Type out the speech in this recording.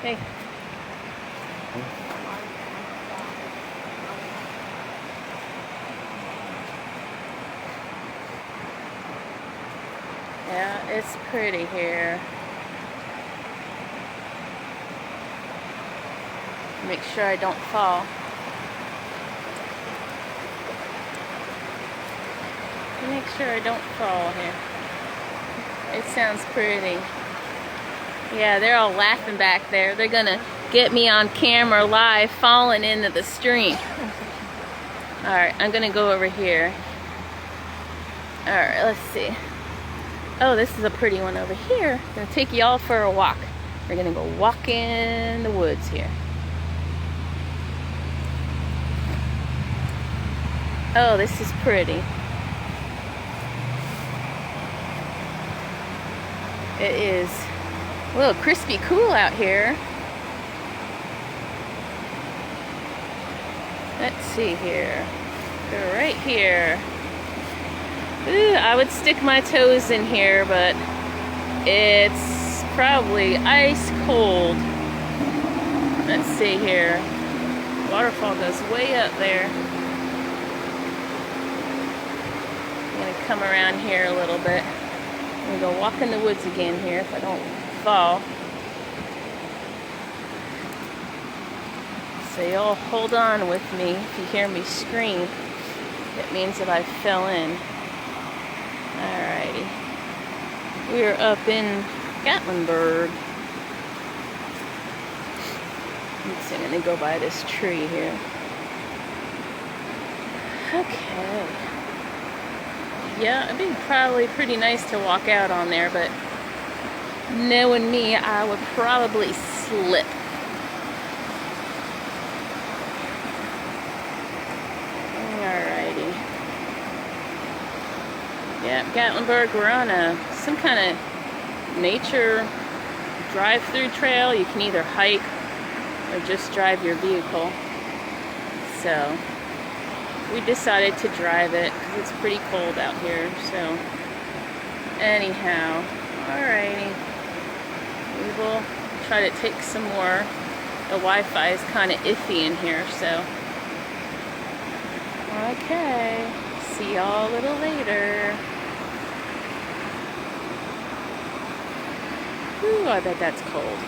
Hey. Yeah, it's pretty here. Make sure I don't fall. Make sure I don't fall here. It sounds pretty. Yeah, they're all laughing back there. They're gonna get me on camera live falling into the stream. Alright, I'm gonna go over here. Alright, let's see. Oh, this is a pretty one over here. I'm gonna take y'all for a walk. We're gonna go walk in the woods here. Oh, this is pretty. It is a little crispy cool out here. Let's see here. Go right here. Ooh, I would stick my toes in here, but it's probably ice cold. Let's see here. Waterfall goes way up there. I'm gonna come around here a little bit. I'm gonna go walk in the woods again here if I don't fall. So y'all hold on with me. If you hear me scream, it means that I fell in. Alrighty. We're up in Gatlinburg. I'm gonna go by this tree here. Okay. Yeah, it'd be probably pretty nice to walk out on there, but knowing me, I would probably slip. Alrighty. Yeah, Gatlinburg, we're on some kind of nature drive-through trail. You can either hike or just drive your vehicle. So we decided to drive it because it's pretty cold out here. So anyhow, alrighty, we will try to take some more. The Wi-Fi is kind of iffy in here, so okay, see y'all a little later. Ooh, I bet that's cold.